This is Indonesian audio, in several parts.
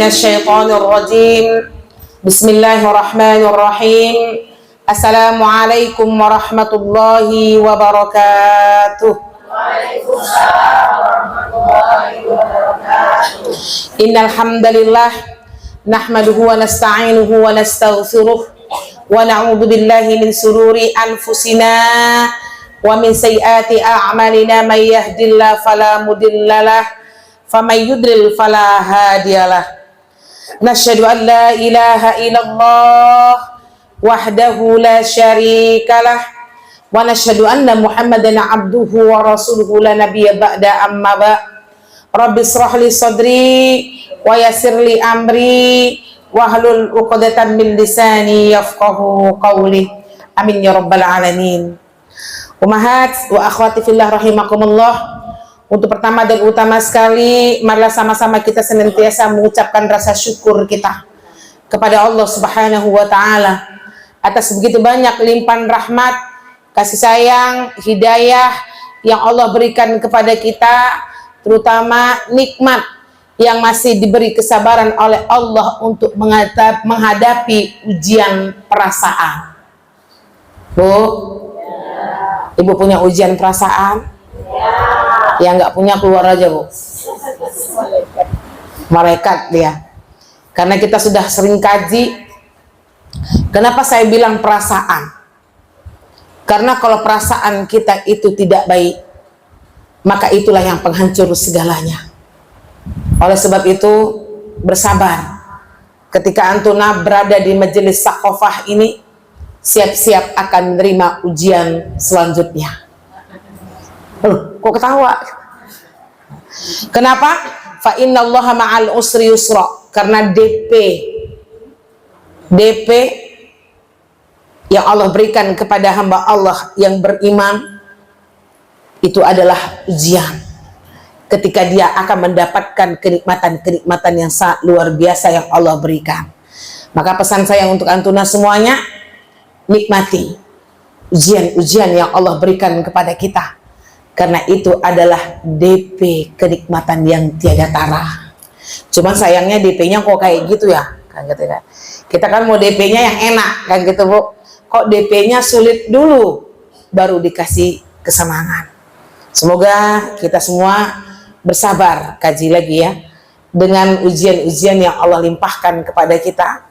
minasyaitonir rajim. Bismillahirrahmanirrahim. Assalamualaikum warahmatullahi wabarakatuh. Waalaikumsalam warahmatullahi wabarakatuh. Innal hamdalillah nahmaduhu wa nasta'inuhu wa nastaghfiruh wa na'udzu billahi min sururi anfusina wa min sayyiati a'malina may yahdihillahu fala mudhillalah wa may yudlil fala hadiyalah. Nasyhadu an la ilaha illallah wahdahu la syarikalah wa nashhadu anna Muhammadan abduhu wa rasuluhu la nabiyya ba'da amma ba. Rabbi shrah li sadri wa yassir li amri wahlul 'uqdatam min lisani yafqahu qawli. Amin ya rabbal alamin. Ummahat wa akhwati fillah rahimakumullah. Untuk pertama dan utama sekali, marilah sama-sama kita senantiasa mengucapkan rasa syukur kita kepada Allah Subhanahu wa taala atas begitu banyak limpahan rahmat, kasih sayang, hidayah yang Allah berikan kepada kita, terutama nikmat yang masih diberi kesabaran oleh Allah untuk menghadapi ujian perasaan. Bu, Ibu punya ujian perasaan? Yang nggak punya keluar aja, Bu. Malaikat dia. Karena kita sudah sering kaji. Kenapa saya bilang perasaan? Karena kalau perasaan kita itu tidak baik, maka itulah yang penghancur segalanya. Oleh sebab itu, bersabar. Ketika antuna berada di majelis Saqafah ini, siap-siap akan menerima ujian selanjutnya. Kok ketawa? Kenapa? Fa innallaha ma'al usri yusra. Karena DP yang Allah berikan kepada hamba Allah yang beriman itu adalah ujian. Ketika dia akan mendapatkan kenikmatan-kenikmatan yang sangat luar biasa yang Allah berikan. Maka pesan saya untuk antuna semuanya, nikmati ujian-ujian yang Allah berikan kepada kita. Karena itu adalah DP kenikmatan yang tiada tara. Cuman sayangnya DP-nya kok kayak gitu ya, kan gitu kan. Kita kan mau DP-nya yang enak, kan gitu, Bu. Kok DP-nya sulit dulu baru dikasih kesenangan. Semoga kita semua bersabar, kaji lagi ya, dengan ujian-ujian yang Allah limpahkan kepada kita.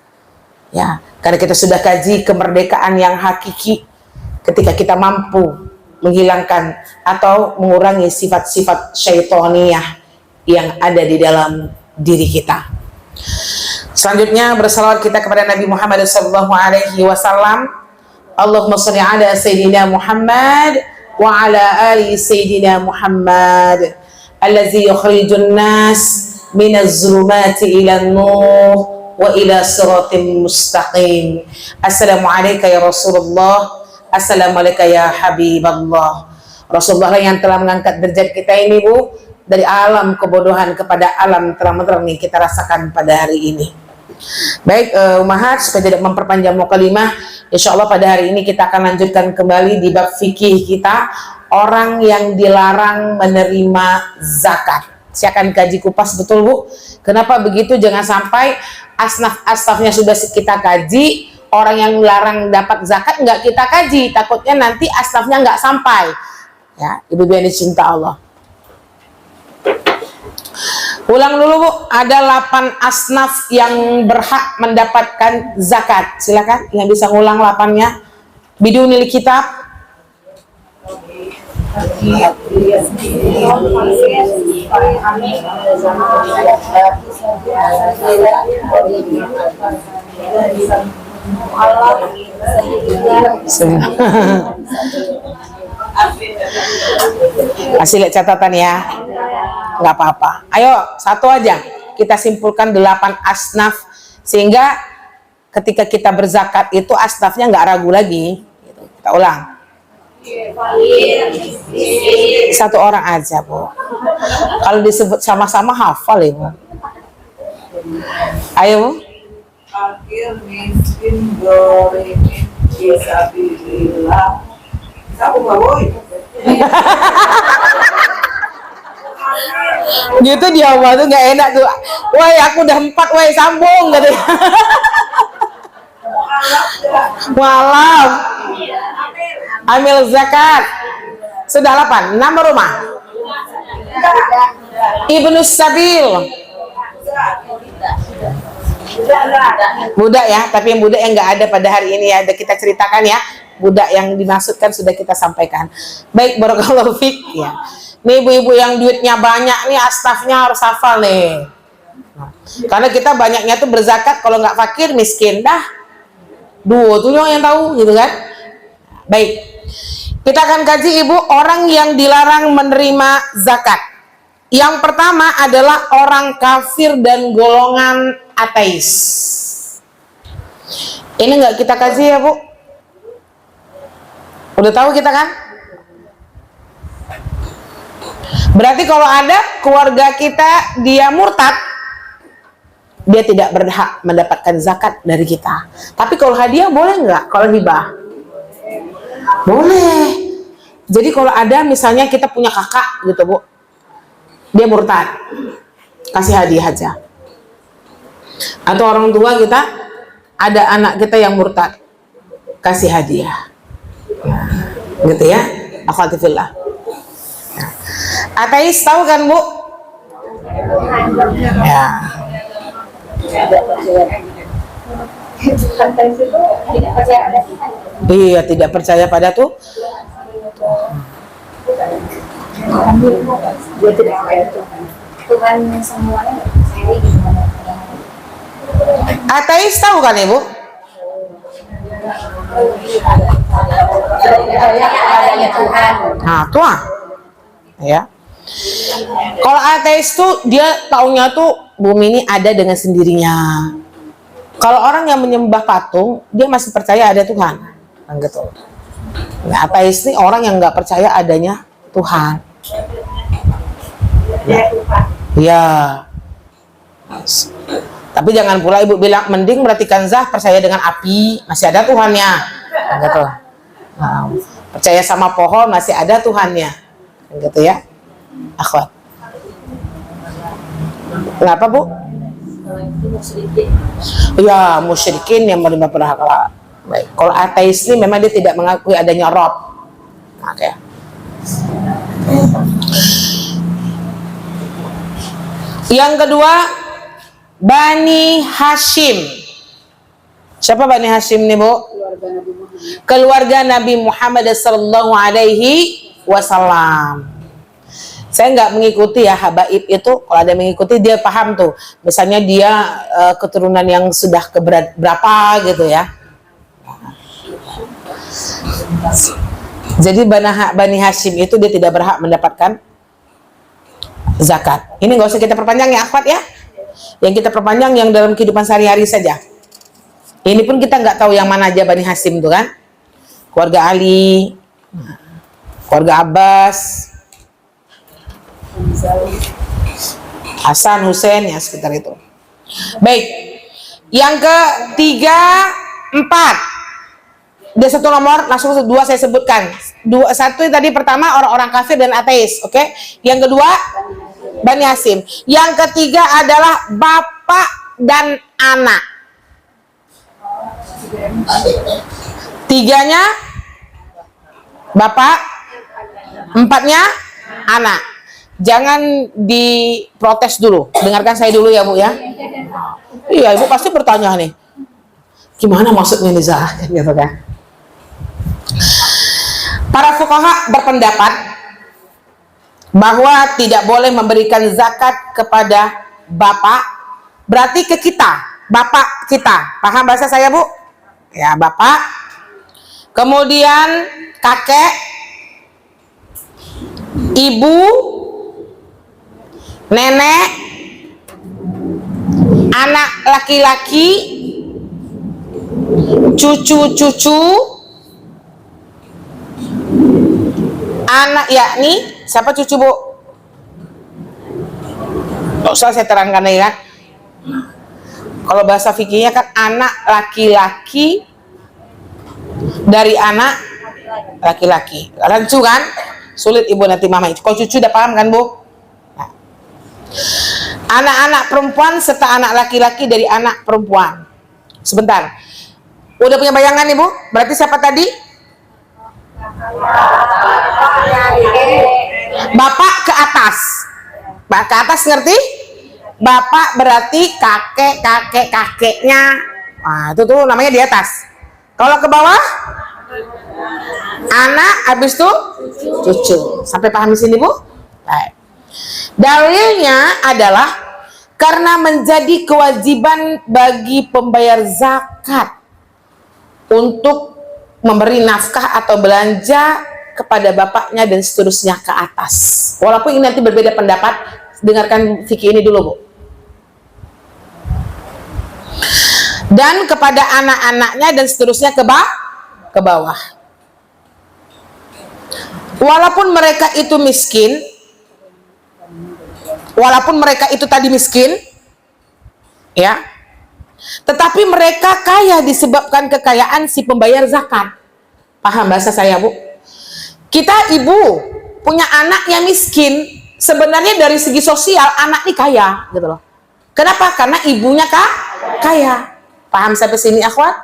Ya, karena kita sudah kaji kemerdekaan yang hakiki ketika kita mampu menghilangkan atau mengurangi sifat-sifat syaitoniyah yang ada di dalam diri kita. Selanjutnya bersalawat kita kepada Nabi Muhammad SAW. Allahumma sholli ala Sayyidina Muhammad wa ala ali Sayyidina Muhammad allazi yukhrijun nas minaz zulumati ilan nur wa ila siratim mustaqim. Assalamualaikum ya Rasulullah. Assalamualaikum ya Habiballah. Rasulullah yang telah mengangkat derajat kita ini, Bu, dari alam kebodohan kepada alam terang-terang yang kita rasakan pada hari ini. Baik, ummahat, supaya tidak memperpanjang mukalimah, insya Allah pada hari ini kita akan lanjutkan kembali di bab fikih kita, orang yang dilarang menerima zakat. Saya akan kaji kupas betul, Bu. Kenapa begitu? Jangan sampai asnaf-asnafnya sudah kita kaji, orang yang larang dapat zakat nggak kita kaji, takutnya nanti asnafnya nggak sampai. Ya, ibu-ibu yang dicinta Allah. Ulang dulu, Bu. Ada 8 asnaf yang berhak mendapatkan zakat. Silakan yang bisa ngulang 8-nya. Bidunil kitab. Masih lihat catatan ya, nggak apa-apa. Ayo satu aja kita simpulkan 8 asnaf sehingga ketika kita berzakat itu asnafnya nggak ragu lagi. Kita ulang. Satu orang aja, Bu. Kalau disebut sama-sama hafal ya, Bu. Ayo, Bu. Fakir, miskin, dolimin, fisabilillah. Kamu nggak boleh. Gitu dia mah tuh nggak enak tuh. Woi aku udah 4, woi sambung katanya. Mualaf. Amil zakat. Sudah 8. Nama rumah. Ibnu Sabil. Budak ya, tapi yang budak yang nggak ada pada hari ini ya, ada kita ceritakan ya. Budak yang dimaksudkan sudah kita sampaikan. Baik, barakallahu fik ya. Nih ibu-ibu yang duitnya banyak nih, astafnya harus hafal nih. Nah, karena kita banyaknya tuh berzakat, kalau nggak fakir miskin dah. Dua tuh yang tahu gitu kan. Baik, kita akan kaji ibu orang yang dilarang menerima zakat. Yang pertama adalah orang kafir dan golongan ateis. Ini nggak kita kaji ya bu? Udah tahu kita kan? Berarti kalau ada keluarga kita dia murtad, dia tidak berhak mendapatkan zakat dari kita. Tapi kalau hadiah boleh nggak? Kalau hibah boleh. Jadi kalau ada misalnya kita punya kakak gitu bu, dia murtad, kasih hadiah aja. Atau orang tua kita ada anak kita yang murtad, kasih hadiah. Gitu ya, akhwatifillah. Ateis tahu kan bu? Ya. Iya, tidak percaya pada tuh. Dia tidak percaya Tuhan semuanya. Ateis tahu kan ibu? Adanya Tuhan. Nah, tuh ya. Kalau ateis tuh dia taunya tuh bumi ini ada dengan sendirinya. Kalau orang yang menyembah patung, dia masih percaya ada Tuhan. Kan gitu. Nah, ateis ini orang yang nggak percaya adanya Tuhan. Ya. Tapi jangan pula ibu bilang mending berarti kanzah percaya dengan api, masih ada Tuhannya. Kan gitu. Nah, percaya sama pohon masih ada Tuhannya. Kan gitu ya. Akhwat. Kenapa bu? Ya musyrikin yang menerima berhala. Baik. Kalau ateis ini memang dia tidak mengakui adanya Rob. Oke. Yang kedua, Bani Hashim. Siapa Bani Hashim nih bu? Keluarga Nabi Muhammad sallallahu alaihi wasallam. Saya nggak mengikuti ya habaib itu. Kalau ada yang mengikuti dia paham tuh. Misalnya dia keturunan yang sudah berapa gitu ya. Jadi Bani Hashim itu dia tidak berhak mendapatkan zakat. Ini nggak usah kita perpanjang ya akhwat ya. Yang kita perpanjang yang dalam kehidupan sehari-hari saja. Ini pun kita nggak tahu yang mana aja Bani Hashim itu kan. Keluarga Ali, keluarga Abbas, Hasan, Hussein ya sekitar itu. Baik. Yang ketiga, 4. Ada satu nomor, langsung 2 saya sebutkan. 1 tadi pertama orang-orang kafir dan ateis, oke? Yang kedua Bani Hashim. Yang ketiga adalah bapak dan anak. 3-nya bapak, 4-nya anak. Jangan diprotes dulu. Dengarkan saya dulu ya bu ya. Iya ibu pasti bertanya nih. Gimana maksudnya nih Zah? Gitu kan. Para fuqaha berpendapat bahwa tidak boleh memberikan zakat kepada bapak, berarti ke kita, bapak kita. Paham bahasa saya bu? Ya bapak. Kemudian kakek, ibu, nenek, anak laki-laki, cucu-cucu, anak yakni siapa cucu bu? Nggak usah saya terangkan ya kan. Kalau bahasa fikihnya kan anak laki-laki dari anak laki-laki. Rancu kan? Sulit ibu nanti mama. Kalau cucu udah paham kan bu? Nah, Anak-anak perempuan serta anak laki-laki dari anak perempuan. Sebentar. Udah punya bayangan Ibu? Berarti siapa tadi? Bapak ke atas. Bapak ke atas ngerti? Bapak berarti kakeknya. Nah, itu tuh namanya di atas. Kalau ke bawah? Anak, habis itu cucu. Sampai paham di sini, Bu? Baik. Dalilnya adalah karena menjadi kewajiban bagi pembayar zakat untuk memberi nafkah atau belanja kepada bapaknya dan seterusnya ke atas. Walaupun ini nanti berbeda pendapat, dengarkan fikih ini dulu, Bu. Dan kepada anak-anaknya dan seterusnya ke bawah. Walaupun mereka itu miskin, walaupun mereka itu tadi miskin, ya, tetapi mereka kaya disebabkan kekayaan si pembayar zakat. Paham bahasa saya, Bu? Kita ibu punya anak yang miskin, sebenarnya dari segi sosial anak ini kaya, gitu loh. Kenapa? Karena ibunya kaya. Paham sampai sini, akhwat?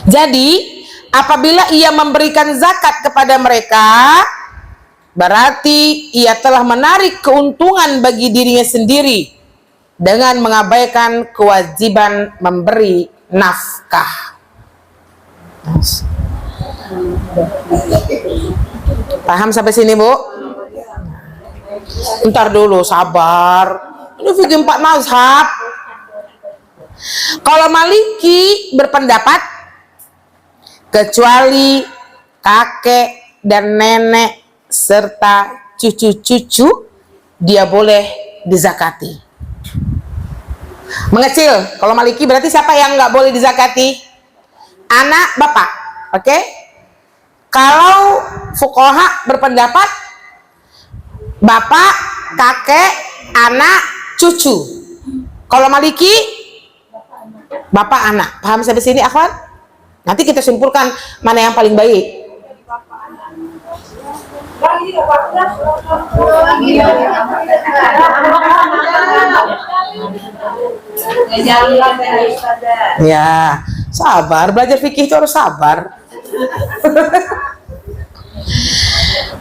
Jadi apabila ia memberikan zakat kepada mereka, berarti ia telah menarik keuntungan bagi dirinya sendiri dengan mengabaikan kewajiban memberi nafkah. Paham sampai sini, Bu? Ntar dulu, sabar. Ini fikih 4 mazhab. Kalau Maliki berpendapat kecuali kakek dan nenek serta cucu-cucu dia boleh dizakati. Mengecil, kalau Maliki berarti siapa yang nggak boleh dizakati? Anak bapak, oke? Kalau fuqaha berpendapat bapak, kakek, anak, cucu. Kalau Maliki bapak, anak. Paham sampai sini, akhwat? Nanti kita simpulkan mana yang paling baik. Ya, sabar. Belajar fikih itu harus sabar.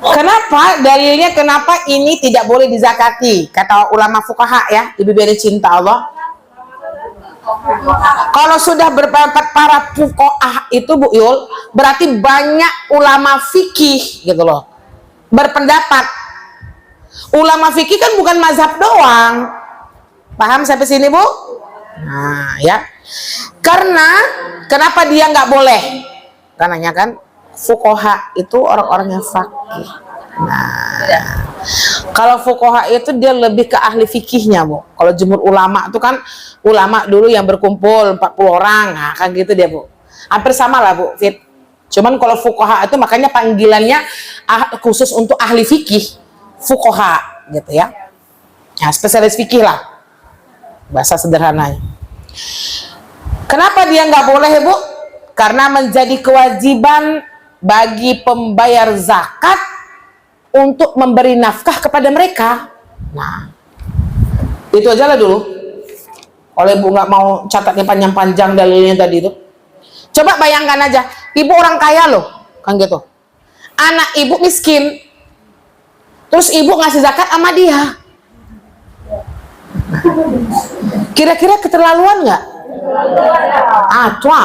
Kenapa? Dalilnya kenapa ini tidak boleh dizakati? Kata ulama fuqaha ya, ibu biar cinta Allah. Kalau sudah berpendapat para fuqaha itu, Bu Yul, berarti banyak ulama fikih gitu loh berpendapat. Ulama fikih kan bukan mazhab doang. Paham sampai sini, Bu? Nah, ya. Karena kenapa dia nggak boleh? Karenanya kan fuqaha itu orang-orang yang fakih. Nah, kalau fuqaha itu dia lebih ke ahli fikihnya, Bu. Kalau jumhur ulama itu kan ulama dulu yang berkumpul 40 orang, nah, kan gitu dia, Bu. Hampir sama lah, Bu Fit. Cuman kalau fuqaha itu makanya panggilannya khusus untuk ahli fikih, fuqaha gitu ya. Nah, spesialis fikih lah. Bahasa sederhananya. Kenapa dia nggak boleh, Bu? Karena menjadi kewajiban bagi pembayar zakat untuk memberi nafkah kepada mereka. Nah, itu aja lah dulu. Kalau ibu nggak mau catatnya panjang-panjang dalilnya tadi itu, coba bayangkan aja, ibu orang kaya loh, kan gitu. Anak ibu miskin, terus ibu ngasih zakat sama dia. Kira-kira keterlaluan nggak? Tua.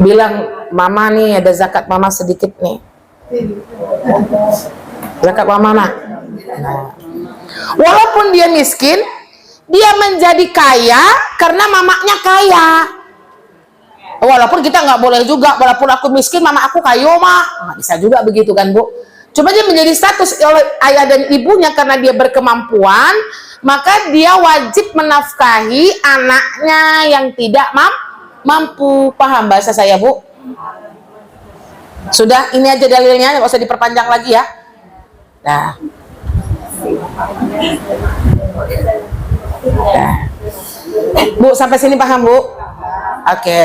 Bilang, mama nih ada zakat mama sedikit nih. Zakat mama nak. Nah. Walaupun dia miskin, dia menjadi kaya karena mamaknya kaya. Walaupun kita nggak boleh juga, walaupun aku miskin, mama aku kayo mah, nggak bisa juga begitu kan, Bu. Cuma dia menjadi status oleh ayah dan ibunya karena dia berkemampuan, maka dia wajib menafkahi anaknya yang tidak mampu. Paham bahasa saya, Bu? Sudah, ini aja dalilnya, nggak usah diperpanjang lagi ya. Nah. Bu, sampai sini paham, Bu? Oke.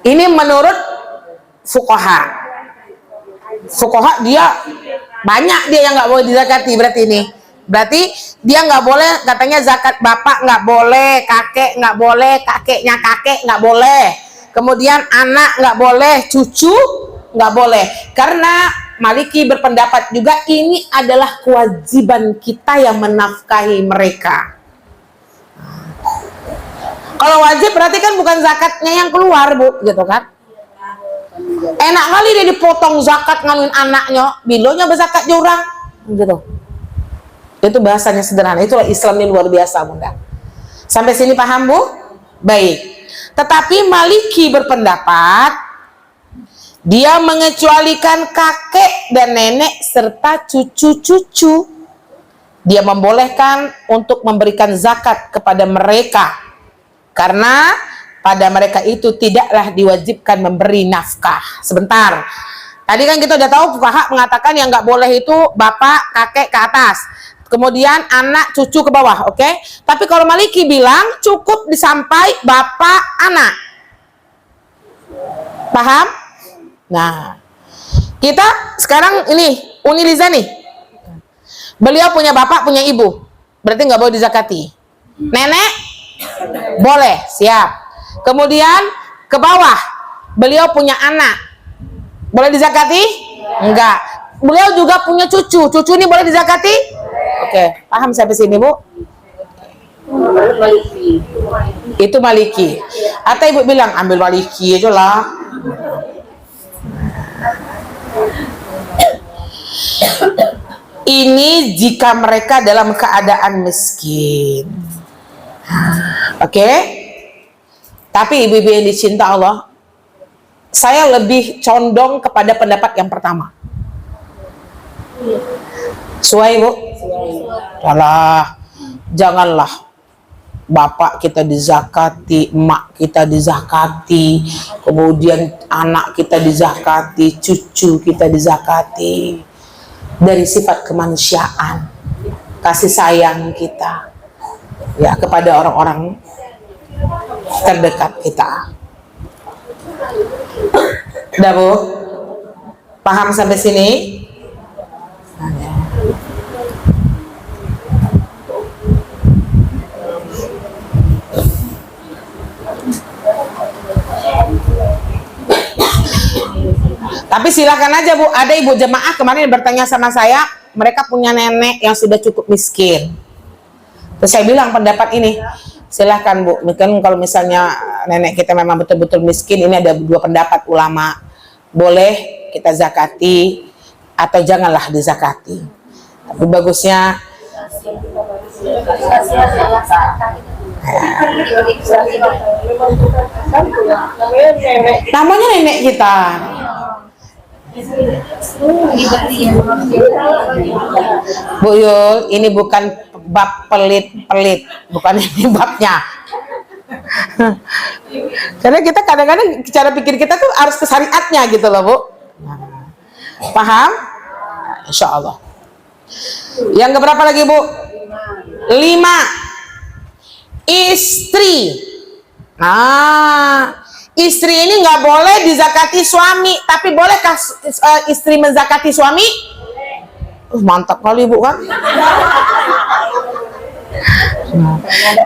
Ini menurut fuqaha. fuqaha dia banyak dia yang nggak boleh dizakati. Berarti dia nggak boleh, katanya zakat bapak nggak boleh, kakek nggak boleh, kakeknya kakek nggak boleh, kemudian anak nggak boleh, cucu nggak boleh. Karena Maliki berpendapat juga ini adalah kewajiban kita yang menafkahi mereka. Kalau wajib berarti kan bukan zakatnya yang keluar, Bu, gitu kan? Enak kali dia dipotong zakat nganuin anaknya, bilonya berzakat jurang, gitu. Itu bahasanya sederhana. Itulah Islam ini luar biasa, Bunda. Sampai sini paham, Bu? Baik. Tetapi Maliki berpendapat dia mengecualikan kakek dan nenek serta cucu-cucu. Dia membolehkan untuk memberikan zakat kepada mereka karena pada mereka itu tidaklah diwajibkan memberi nafkah. Sebentar. Tadi kan kita udah tahu fuqaha mengatakan yang nggak boleh itu bapak, kakek ke atas. Kemudian anak, cucu ke bawah, oke? Tapi kalau Maliki bilang cukup disampai bapak, anak. Paham? Nah, kita sekarang ini Uni Liza nih. Beliau punya bapak, punya ibu. Berarti nggak boleh dizakati. Nenek? Boleh, siap. Kemudian ke bawah, beliau punya anak. Boleh dizakati? Enggak. Beliau juga punya cucu. Cucu ini boleh dizakati? Oke, paham sampai sini, Bu? Itu Maliki. Atau ibu bilang ambil Maliki aja lah. Ini jika mereka dalam keadaan miskin. Oke? Tapi ibu-ibu yang dicinta Allah, saya lebih condong kepada pendapat yang pertama. Sesuai, Bu? Alah, janganlah bapak kita dizakati, emak kita dizakati, kemudian anak kita dizakati, cucu kita dizakati. Dari sifat kemanusiaan, kasih sayang kita ya kepada orang-orang terdekat kita. Udah, Bu? Paham sampai sini? Tapi silakan aja, Bu. Ada ibu jemaah kemarin bertanya sama saya, mereka punya nenek yang sudah cukup miskin. Terus saya bilang pendapat ini, silahkan, Bu. Mungkin kalau misalnya nenek kita memang betul-betul miskin, ini ada dua pendapat ulama. Boleh kita zakati atau janganlah dizakati. Tapi bagusnya namanya nenek kita. Bu Yul, ini bukan bab pelit-pelit, bukan ini babnya. Karena kita kadang-kadang cara pikir kita tuh harus ke syariatnya gitu loh, Bu. Paham? Insya Allah. Yang keberapa lagi, Bu? 5. Istri. Nah, istri ini nggak boleh dizakati suami, tapi bolehkah istri menzakati suami? Mantap kali, Bu, kan?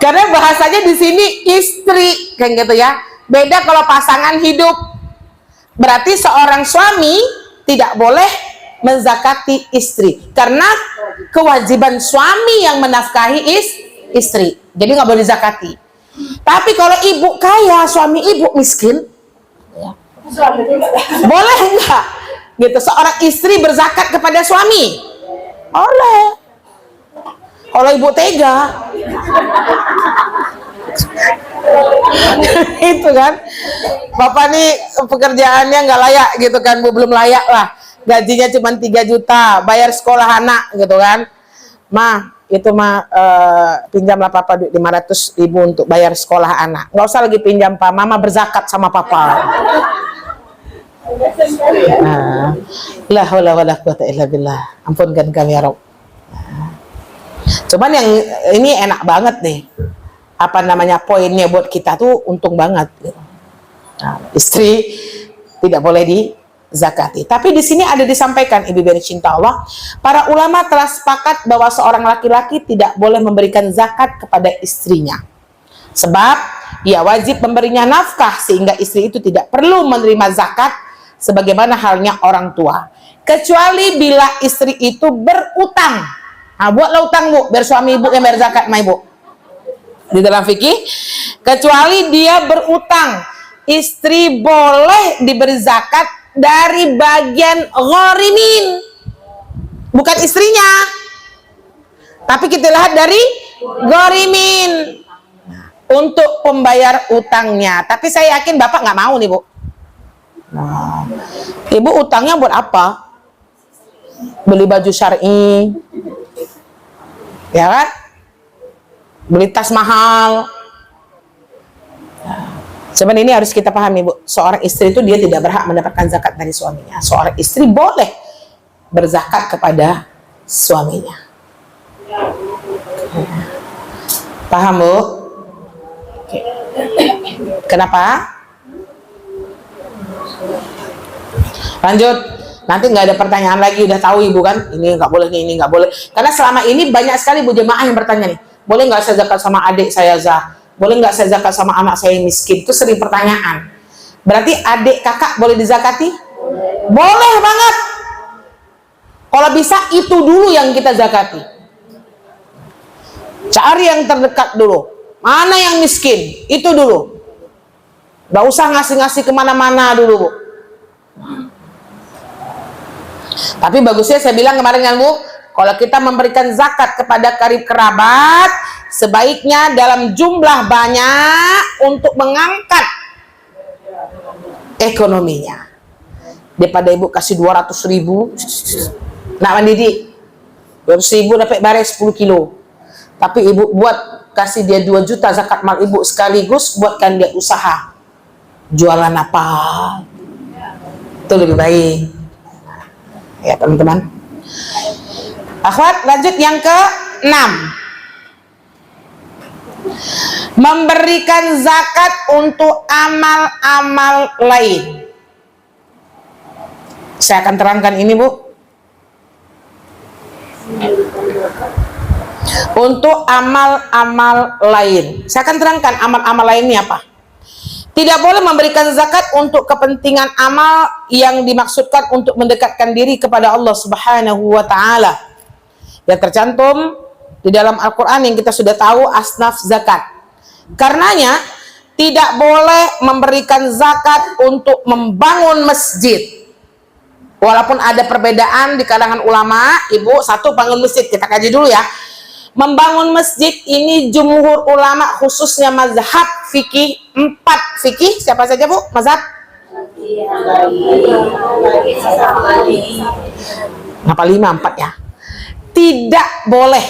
Karena bahasanya di sini istri, kan gitu ya. Beda kalau pasangan hidup. Berarti seorang suami tidak boleh menzakati istri, karena kewajiban suami yang menafkahi istri. Jadi nggak boleh dizakati. Tapi kalau ibu kaya, suami ibu miskin, ya, boleh enggak? Gitu, seorang istri berzakat kepada suami, boleh. Kalau ibu tega, itu kan, bapak nih pekerjaannya nggak layak, gitu kan, Bu, belum layak lah. Gajinya cuma 3 juta, bayar sekolah anak, gitu kan. Mah, itu mah pinjamlah papa duit 500.000 untuk bayar sekolah anak. Nggak usah lagi pinjam, Pak. Mama berzakat sama papa. Nah, la haula wala quwata illa billah. Ampunkan kami ya Rabb. Cuman yang ini enak banget nih. Apa namanya, poinnya buat kita tuh untung banget. Nah, istri tidak boleh zakati. Tapi di sini ada disampaikan, ibu bani cinta Allah, para ulama telah sepakat bahwa seorang laki-laki tidak boleh memberikan zakat kepada istrinya. Sebab ia wajib memberinya nafkah sehingga istri itu tidak perlu menerima zakat sebagaimana halnya orang tua. Kecuali bila istri itu berutang. Nah, buatlah utang bu, biar suami ibu yang bayar zakat ma ibu. Di dalam fikih, kecuali dia berutang, istri boleh diberi zakat dari bagian gharimin, bukan istrinya, tapi kita lihat dari gharimin untuk pembayar utangnya. Tapi saya yakin bapak nggak mau nih bu. Nah, ibu utangnya buat apa? Beli baju syar'i, ya kan? Beli tas mahal. Sebenarnya ini harus kita pahami bu, seorang istri itu dia tidak berhak mendapatkan zakat dari suaminya. Seorang istri boleh berzakat kepada suaminya. Paham bu? Oke. Kenapa? Lanjut. Nanti nggak ada pertanyaan lagi, udah tahu ibu kan? Ini nggak boleh, ini nggak boleh. Karena selama ini banyak sekali bu jemaah yang bertanya nih, boleh nggak saya zakat sama adik saya boleh nggak saya zakat sama anak saya yang miskin? Itu sering pertanyaan. Berarti adik kakak boleh dizakati? Boleh banget. Kalau bisa itu dulu yang kita zakati. Cari yang terdekat dulu. Mana yang miskin? Itu dulu. Nggak usah ngasih-ngasih kemana-mana dulu bu. Tapi bagusnya saya bilang kemarin kan bu, kalau kita memberikan zakat kepada karib kerabat, sebaiknya dalam jumlah banyak untuk mengangkat ekonominya. Daripada ibu kasih 200.000, nak mandidi 200.000 dapat baris 10 kilo. Tapi ibu buat kasih dia 2 juta zakat mal ibu sekaligus, buatkan dia usaha. Jualan apa? Itu lebih baik. Ya teman-teman. Akhwat, lanjut yang ke-6. Memberikan zakat untuk amal-amal lain. Saya akan terangkan ini bu. Untuk amal-amal lain. Saya akan terangkan amal-amal lainnya apa. Tidak boleh memberikan zakat untuk kepentingan amal yang dimaksudkan untuk mendekatkan diri kepada Allah Subhanahu wa Ta'ala. Yang tercantum di dalam Al-Quran yang kita sudah tahu asnaf zakat. Karenanya tidak boleh memberikan zakat untuk membangun masjid. Walaupun ada perbedaan di kalangan ulama, ibu, satu bangun masjid, kita kaji dulu ya. Membangun masjid ini jumhur ulama khususnya mazhab fikih 4 fikih, siapa saja bu? Mazhab? Ngapa 5, 4 ya? Tidak boleh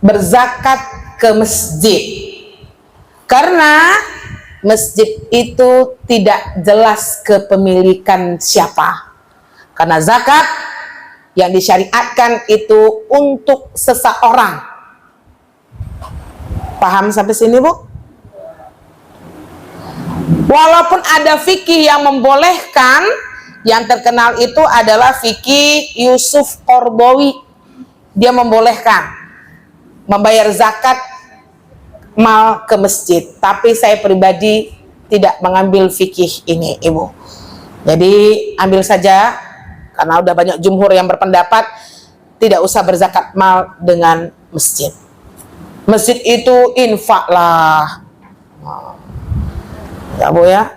berzakat ke masjid. Karena masjid itu tidak jelas kepemilikan siapa. Karena zakat yang disyariatkan itu untuk seseorang. Paham sampai sini bu? Walaupun ada fikih yang membolehkan, yang terkenal itu adalah fikih Yusuf Qaradawi. Dia membolehkan membayar zakat mal ke masjid. Tapi saya pribadi tidak mengambil fikih ini ibu. Jadi ambil saja, karena udah banyak jumhur yang berpendapat tidak usah berzakat mal dengan masjid. Masjid itu infak lah. Ya bu ya.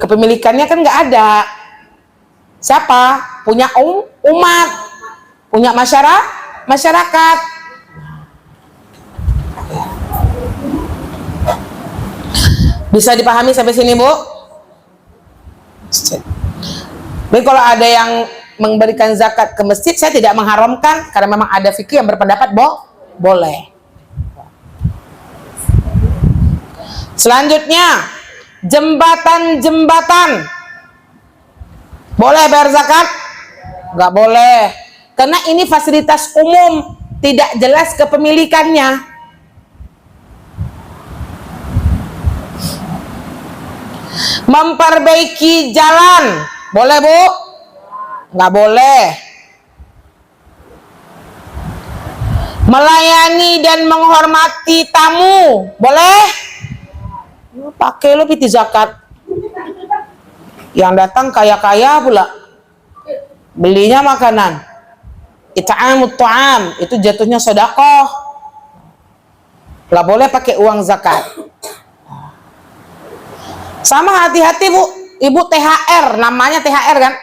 Kepemilikannya kan nggak ada. Siapa? Punya umat, punya masyarakat. Bisa dipahami sampai sini bu? Tapi kalau ada yang memberikan zakat ke masjid, saya tidak mengharamkan karena memang ada fikih yang berpendapat boleh. Selanjutnya, jembatan-jembatan boleh bayar zakat? Nggak boleh, karena ini fasilitas umum, tidak jelas kepemilikannya. Memperbaiki jalan, boleh Bu? Nggak boleh. Melayani dan menghormati tamu, boleh? Pakai lo piti zakat. Yang datang kaya-kaya pula, belinya makanan. It'amut ta'am, itu jatuhnya sedekah. Nggak boleh pakai uang zakat. Sama hati-hati Bu, Ibu THR, namanya THR kan?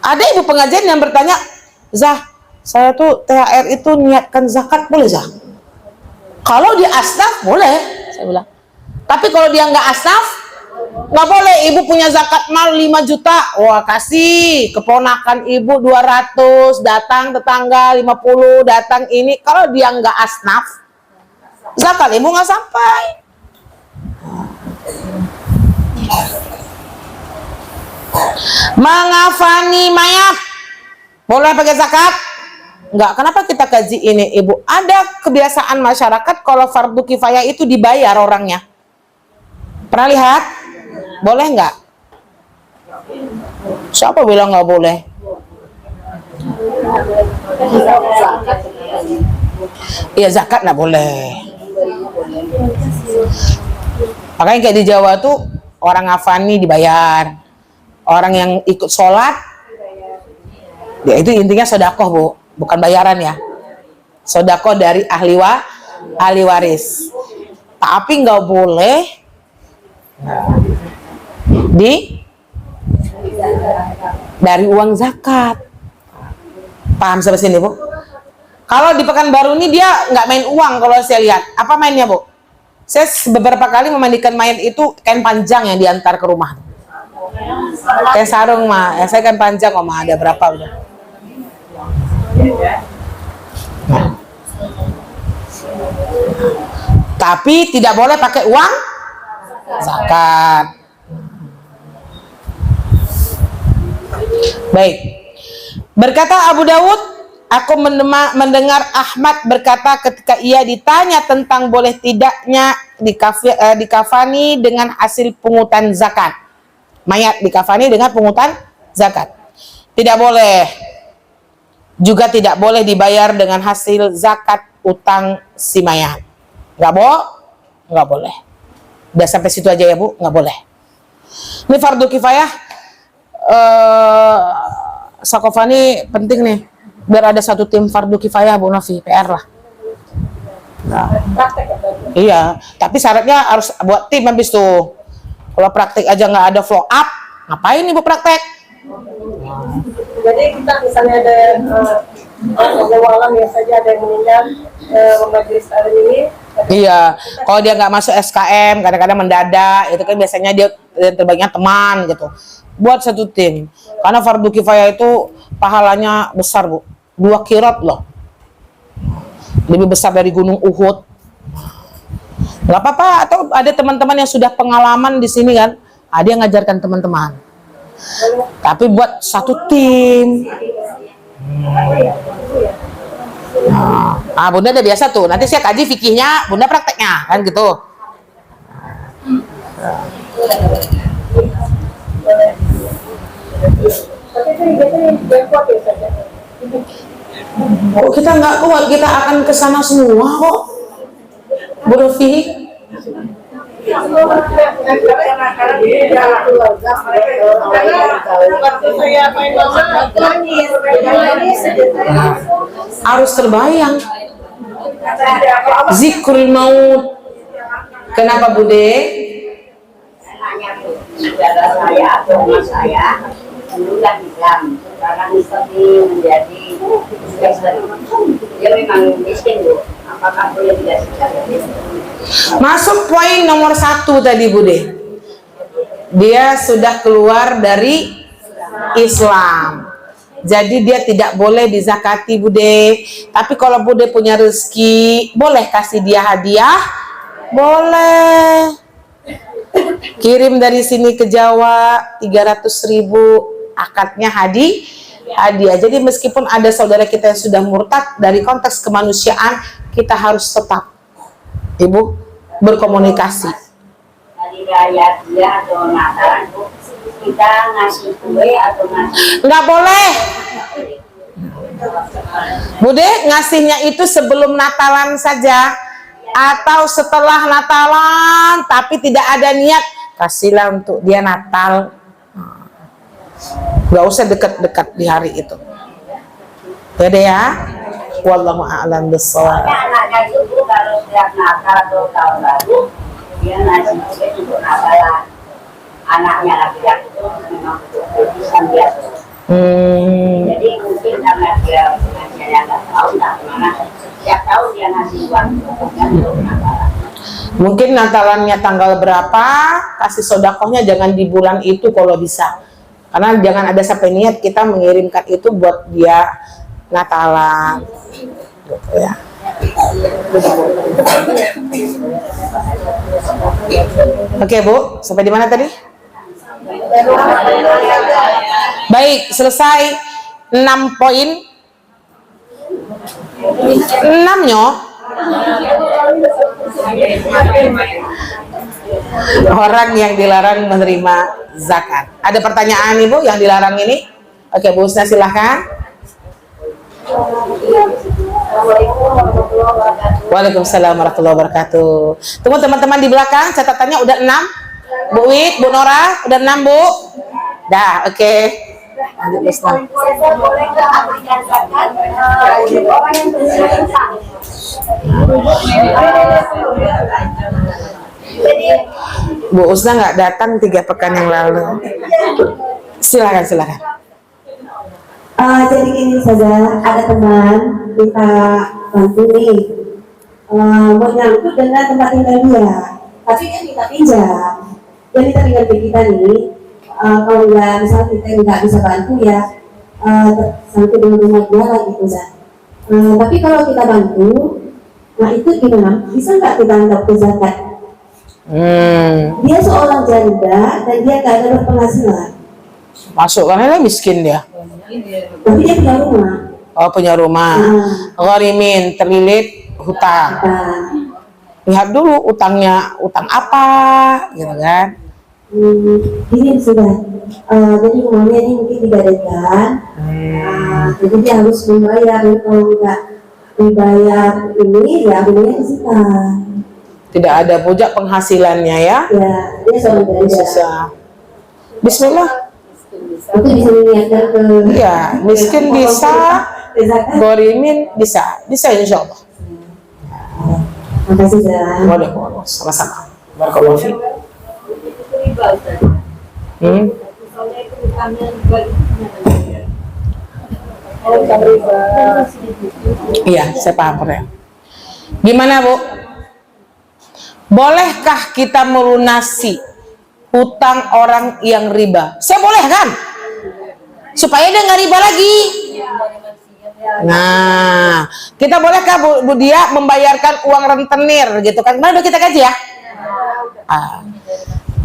Ada ibu pengajian yang bertanya, Zah, saya tuh THR itu niatkan zakat, boleh Zah? Kalau dia asnaf, boleh, saya bilang. Tapi kalau dia nggak asnaf, nggak boleh. Ibu punya zakat mal 5 juta, wah kasih keponakan ibu 200, datang tetangga 50, datang ini. Kalau dia nggak asnaf, zakat ibu nggak sampai. Mengafani mayat, boleh pakai zakat? Enggak. Kenapa kita kaji ini Ibu? Ada kebiasaan masyarakat kalau fardu kifayah itu dibayar orangnya. Pernah lihat? Boleh nggak? Siapa bilang nggak boleh? Iya, zakat nggak boleh. Makanya kayak di Jawa tuh orang ngafani dibayar, orang yang ikut sholat, ya itu intinya sedekah Bu, bukan bayaran ya. Sedekah dari ahli waris. Tapi nggak boleh dari uang zakat. Paham sampai sini Bu? Kalau di Pekanbaru ini dia nggak main uang kalau saya lihat. Apa mainnya Bu? Saya beberapa kali memandikan mayat itu kain panjang yang diantar ke rumah. Kayak sarung mah, ya saya kain panjang kok mah, ada berapa udah. Tapi tidak boleh pakai uang zakat. Baik. Berkata Abu Dawud, aku mendengar Ahmad berkata ketika ia ditanya tentang boleh tidaknya dikafani dengan hasil pungutan zakat. Mayat dikafani dengan pungutan zakat. Tidak boleh. Juga tidak boleh dibayar dengan hasil zakat utang si mayat. Nggak boleh. Udah sampai situ aja ya Bu, nggak boleh. Ini fardu kifayah. Sakofani penting nih. Biar ada satu tim fardu kifayah Bu Novi, PR lah. Nah, iya, tapi syaratnya harus buat tim habis tuh. Kalau praktek aja nggak ada follow up, ngapain Ibu praktek? Jadi kita misalnya ada walam ya saja ada yang meninggal majelis hari ini. Iya, kalau dia nggak masuk SKM, kadang-kadang mendadak, itu kan biasanya dia terbaiknya teman gitu. Buat satu tim, karena fardu kifayah itu pahalanya besar Bu, 2 qirat loh, lebih besar dari gunung Uhud. Gak apa-apa, atau ada teman-teman yang sudah pengalaman di sini kan, ada yang ngajarkan teman-teman. Tapi buat satu tim. Nah, Bunda udah biasa tuh. Nanti saya kaji fikihnya, Bunda prakteknya kan gitu. Oh, kita nggak kuat, kita akan ke sana semua kok. Bu Rofi. Harus terbayang zikrul maut. Kenapa Bude? Saudara saya atau emak saya mendulang Islam karena istri menjadi dia memang miskin Bu. Apakah boleh tidak secara Masuk poin nomor 1 tadi Bude. Dia sudah keluar dari Islam, jadi dia tidak boleh dizakati Bude. Tapi kalau Bude punya rezeki, boleh kasih dia hadiah, boleh. Kirim dari sini ke Jawa 300.000, akadnya hadiah. Jadi meskipun ada saudara kita yang sudah murtad, dari konteks kemanusiaan kita harus tetap Ibu berkomunikasi. hari raya dia atau Natalan tuh kita ngasih kue atau ngasih Nggak boleh. Bude, ngasihnya itu sebelum Natalan saja atau setelah Natalan tapi tidak ada niat, kasihlah untuk dia Natal. Nggak usah dekat-dekat di hari itu. Ya deh ya. Wallahu a'lam bishawab. soalnya anaknya itu kalau setiap Natal atau tahun baru dia ngasih kue untuk Natalan. Anaknya laki-laki itu memang bisa dia tuh. Jadi mungkin karena dia pengajiannya nggak tahu tak mana setiap tahun dia ngasih uang untuk Natalan. Mungkin Natalannya tanggal berapa, kasih sodakohnya jangan di bulan itu kalau bisa. Karena jangan ada sampai niat kita mengirimkan itu buat dia Natalan. Gitu ya. Oke Bu, sampai di mana tadi? Baik, selesai 6 poin. 6 nyo. Orang yang dilarang menerima zakat. Ada pertanyaan Ibu yang dilarang ini? Oke Bu Husna silahkan. Waalaikumsalam warahmatullahi wabarakatuh. Tunggu teman-teman di belakang, catatannya udah 6. Bu Wit, Bu Nora, udah 6 Bu? Dah, oke. Lanjut Bu Husna. Boleh nggak memberikan zakat orang yang berserta? Bu Husna nggak datang 3 pekan yang lalu. Silakan, silakan. Jadi gini saja, ada teman minta bantu nih, mau nyangkut dengan tempat tinggal dia, tapi dia minta pinjam. Dia minta pinjam ke kita nih, kalau nggak misalnya kita nggak bisa bantu ya, sampai dengan rumah dia lah gitu kan. Tapi kalau kita bantu, nah itu gimana? Bisa nggak kita anggap ke zakat? Dia seorang janda dan dia nggak ada berpenghasilan. Masuk karena dia miskin dia. Tapi dia punya rumah. Oh, punya rumah. Gharimin, terlilit hutang. Lihat dulu utangnya, utang apa gitu kan. Ini sudah jadi rumahnya ini mungkin digadaikan. Jadi dia harus membayar, kalau nggak dibayar ini ya rumahnya disita. Tidak ada pujak penghasilannya ya. Ya, dia seorang janda. Susah. Bismillah. Itu bisa diniatkan ke. Iya, miskin bisa, ke zakat. gharimin bisa, bisa insya Allah. Makasih Zah. Waalaikumsalam, sama-sama. Barakallahu fiik. Iya, saya paham ya. Gimana Bu? Bolehkah kita melunasi hutang orang yang riba? Saya boleh kan? Supaya dia nggak riba lagi. Nah, kita bolehkah Bu Dia membayarkan uang rentenir gitu kan? Kemarin udah kita kaji ya.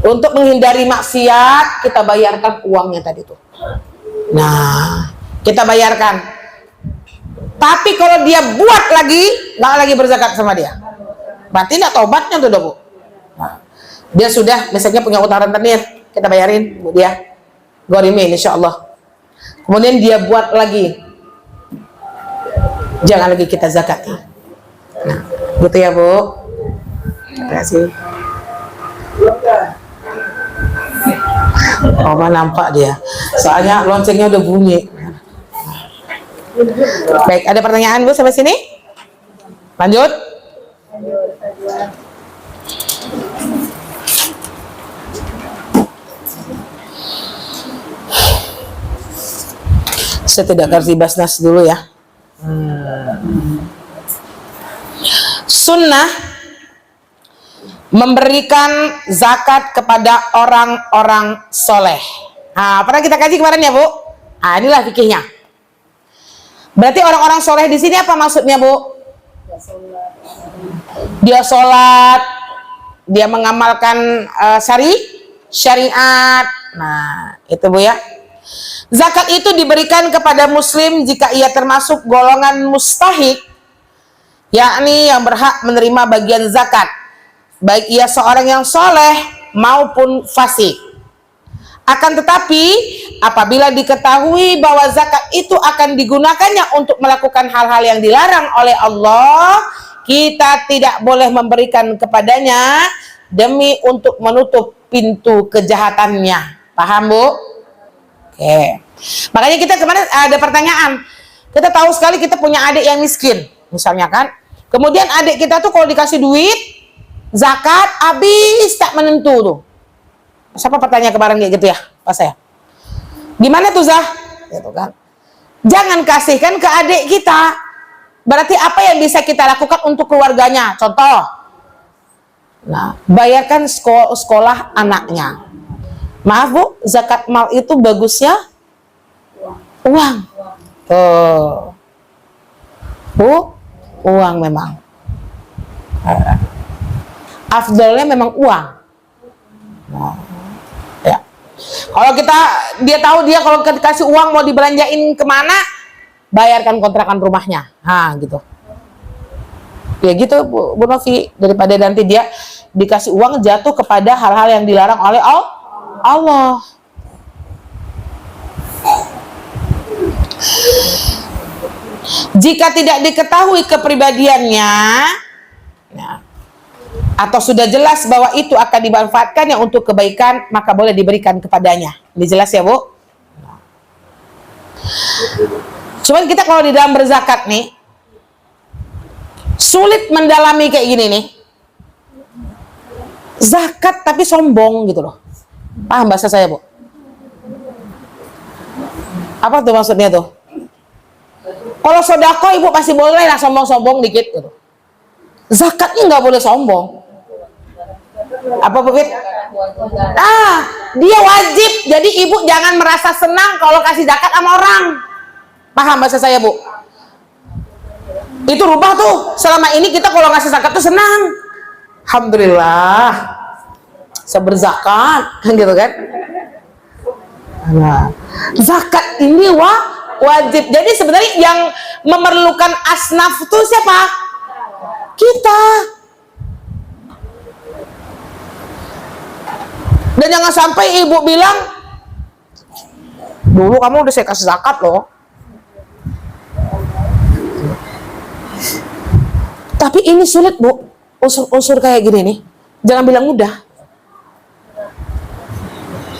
Untuk menghindari maksiat, kita bayarkan uangnya tadi tuh. Nah, kita bayarkan. Tapi kalau dia buat lagi, nggak lagi berzakat sama dia. Berarti nggak tobatnya tuh Bu. Nah, dia sudah misalnya punya utang rentenir, kita bayarin Bu Dia. Gharimin insya Allah. Kemudian dia buat lagi, jangan lagi kita zakati. Nah, gitu ya Bu. Terima kasih. Oh, nampak dia. Soalnya loncengnya udah bunyi. Baik, ada pertanyaan Bu sampai sini? Lanjut. Saya tidak ngerti basnas dulu ya. Sunnah memberikan zakat kepada orang-orang soleh. Nah, pernah kita kaji kemarin ya Bu? Nah, inilah fikihnya. Berarti orang-orang soleh di sini apa maksudnya Bu? Dia sholat, dia mengamalkan syariat. Nah, itu Bu ya. Zakat itu diberikan kepada muslim jika ia termasuk golongan mustahik, yakni yang berhak menerima bagian zakat. Baik ia seorang yang soleh maupun fasik. Akan tetapi apabila diketahui bahwa zakat itu akan digunakannya untuk melakukan hal-hal yang dilarang oleh Allah, kita tidak boleh memberikan kepadanya demi untuk menutup pintu kejahatannya. Paham, Bu? Oke. Makanya kita kemarin ada pertanyaan. Kita tahu sekali kita punya adik yang miskin, misalnya kan. Kemudian adik kita tuh kalau dikasih duit zakat habis tak menentu tuh. Siapa bertanya kemarin kayak gitu ya, pas saya? Gimana tuh Zah? Gitu kan. Jangan kasihkan ke adik kita. Berarti apa yang bisa kita lakukan untuk keluarganya? Contoh, nah, bayarkan sekolah anaknya. Maaf Bu, zakat mal itu bagusnya uang. Tuh. Bu, uang memang. Afdolnya memang uang. Nah, ya. Kalau dia tahu dia kalau dikasih uang mau dibelanjain kemana, bayarkan kontrakan rumahnya. Nah, gitu. Ya gitu Bu Novi, daripada nanti dia dikasih uang jatuh kepada hal-hal yang dilarang oleh Allah. Jika tidak diketahui kepribadiannya, nah, atau sudah jelas bahwa itu akan dimanfaatkannya untuk kebaikan, maka boleh diberikan kepadanya. Ini jelas ya Bu? Cuman kita kalau di dalam berzakat nih, sulit mendalami kayak gini nih. Zakat tapi sombong gitu loh. Paham bahasa saya Bu? Apa tuh maksudnya tuh? Kalau sodako ibu pasti boleh lah sombong-sombong dikit gitu. Zakatnya nggak boleh sombong. Apa Bu Fit? Dia wajib. Jadi ibu jangan merasa senang kalau kasih zakat sama orang. Paham bahasa saya Bu? Itu rubah tuh. Selama ini kita kalau ngasih zakat tuh senang. Alhamdulillah. Saya berzakat kan gitu kan. Nah, zakat ini wajib. Jadi sebenarnya yang memerlukan asnaf itu siapa? Kita. Dan jangan sampai ibu bilang, dulu kamu udah saya kasih zakat loh. Tapi ini sulit Bu, unsur-unsur kayak gini nih. Jangan bilang mudah.